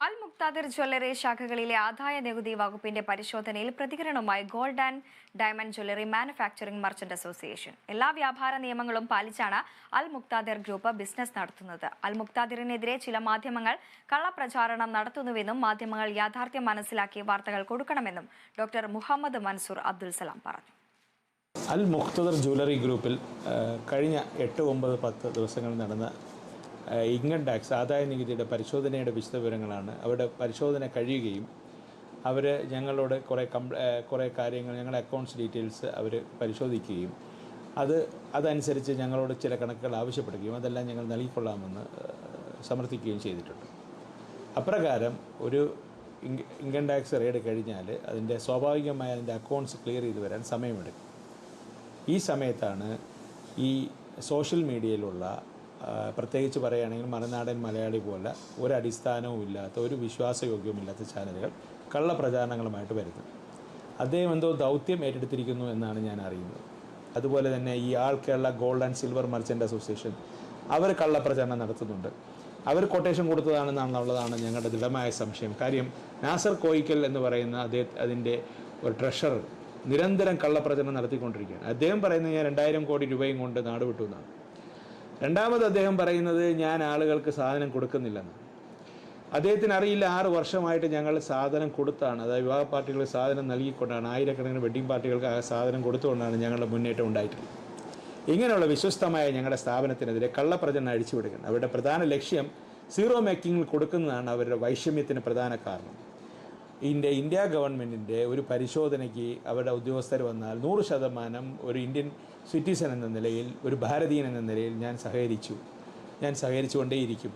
അൽ Muqtadir jewellery ശാഖകളിലെ ആദായ നികുതി വകുപ്പിന്റെ പരിശോധനയിൽ പ്രതികരണവുമായി gold and diamond jewellery manufacturing merchant association. എല്ലാ വ്യാപാര നിയമങ്ങളും പാലിച്ചാണ് അൽ മുക്താദിർ ഗ്രൂപ്പ് ബിസിനസ് നടത്തുന്നത്. അൽ മുക്താദിറിനെതിരെ ചില മാധ്യമങ്ങൾ കള്ളപ്രചാരണം നടത്തുന്നുവെന്നും മാധ്യമങ്ങൾ യാഥാർത്ഥ്യം മനസ്സിലാക്കി വാർത്തകൾ കൊടുക്കണമെന്നും ഡോക്ടർ മുഹമ്മദ് മൻസൂർ അബ്ദുൽ സലാം പറഞ്ഞു. അൽ മുക്താദിർ ജ്വല്ലറി ഗ്രൂപ്പിൽ കഴിഞ്ഞ 8, 9, 10 ദിവസങ്ങളിൽ നടന്ന ഇൻകം ടാക്സ് ആദായ നികുതിയുടെ പരിശോധനയുടെ വിശദവിവരങ്ങളാണ്. അവരുടെ പരിശോധന കഴിയുകയും അവർ ഞങ്ങളോട് കുറേ കാര്യങ്ങൾ, ഞങ്ങളുടെ അക്കൗണ്ട്സ് ഡീറ്റെയിൽസ് അവർ പരിശോധിക്കുകയും അതനുസരിച്ച് ഞങ്ങളോട് ചില കണക്കുകൾ ആവശ്യപ്പെടുകയും അതെല്ലാം ഞങ്ങൾ നൽകിക്കൊള്ളാമെന്ന് സമർത്ഥിക്കുകയും ചെയ്തിട്ടുണ്ട്. അപ്രകാരം ഒരു ഇൻകം ടാക്സ് റെയ്ഡ് കഴിഞ്ഞാൽ അതിൻ്റെ സ്വാഭാവികമായ അതിൻ്റെ അക്കൗണ്ട്സ് ക്ലിയർ ചെയ്ത് വരാൻ സമയമെടുക്കും. ഈ സമയത്താണ് ഈ സോഷ്യൽ മീഡിയയിലുള്ള പ്രത്യേകിച്ച് പറയുകയാണെങ്കിൽ മറുനാടൻ മലയാളി പോലെ ഒരടിസ്ഥാനവും ഇല്ലാത്ത, ഒരു വിശ്വാസയോഗ്യവുമില്ലാത്ത ചാനലുകൾ കള്ളപ്രചാരണങ്ങളുമായിട്ട് വരുന്നത്. അദ്ദേഹം എന്തോ ദൗത്യം ഏറ്റെടുത്തിരിക്കുന്നു എന്നാണ് ഞാൻ അറിയുന്നത്. അതുപോലെ തന്നെ ഈ ആൾ Kerala gold and silver merchant association അവർ കള്ളപ്രചാരണം നടത്തുന്നുണ്ട്. അവർ കൊട്ടേഷൻ കൊടുത്തതാണെന്നുള്ളതാണ് ഞങ്ങളുടെ ദൃഢമായ സംശയം. കാര്യം നാസർ കോയിക്കൽ എന്ന് പറയുന്ന അതിൻ്റെ ഒരു ട്രഷറർ നിരന്തരം കള്ളപ്രചരണം നടത്തിക്കൊണ്ടിരിക്കുകയാണ്. അദ്ദേഹം പറയുന്നത് ഞാൻ 2000 കോടി രൂപയും കൊണ്ട് നാട് വിട്ടു എന്നാണ്. രണ്ടാമത് അദ്ദേഹം പറയുന്നത് ഞാൻ ആളുകൾക്ക് സാധനം കൊടുക്കുന്നില്ലെന്ന്. അദ്ദേഹത്തിന് അറിയില്ല 6 വർഷമായിട്ട് ഞങ്ങൾ സാധനം കൊടുത്താണ്, അതായത് വിവാഹ പാർട്ടികൾക്ക് സാധനം നൽകിക്കൊണ്ടാണ്, ആയിരക്കണക്കിന് വെഡ്ഡിംഗ് പാർട്ടികൾക്ക് ആ സാധനം കൊടുത്തുകൊണ്ടാണ് ഞങ്ങളുടെ മുന്നേറ്റം ഉണ്ടായിട്ടുള്ളത്. ഇങ്ങനെയുള്ള വിശ്വസ്തമായ ഞങ്ങളുടെ സ്ഥാപനത്തിനെതിരെ കള്ളപ്രചരണം അഴിച്ചുവിടുകയാണ്. അവരുടെ പ്രധാന ലക്ഷ്യം സീറോ മേക്കിങ്ങിൽ കൊടുക്കുന്നതാണ് അവരുടെ വൈഷമ്യത്തിന് പ്രധാന കാരണം. ഇന്ത്യ ഗവൺമെൻറ്റിൻ്റെ ഒരു പരിശോധനയ്ക്ക് അവരുടെ ഉദ്യോഗസ്ഥർ വന്നാൽ 100% ഒരു ഇന്ത്യൻ സിറ്റിസൺ എന്ന നിലയിൽ, ഒരു ഭാരതീയൻ എന്ന നിലയിൽ ഞാൻ സഹകരിച്ചുകൊണ്ടേയിരിക്കും.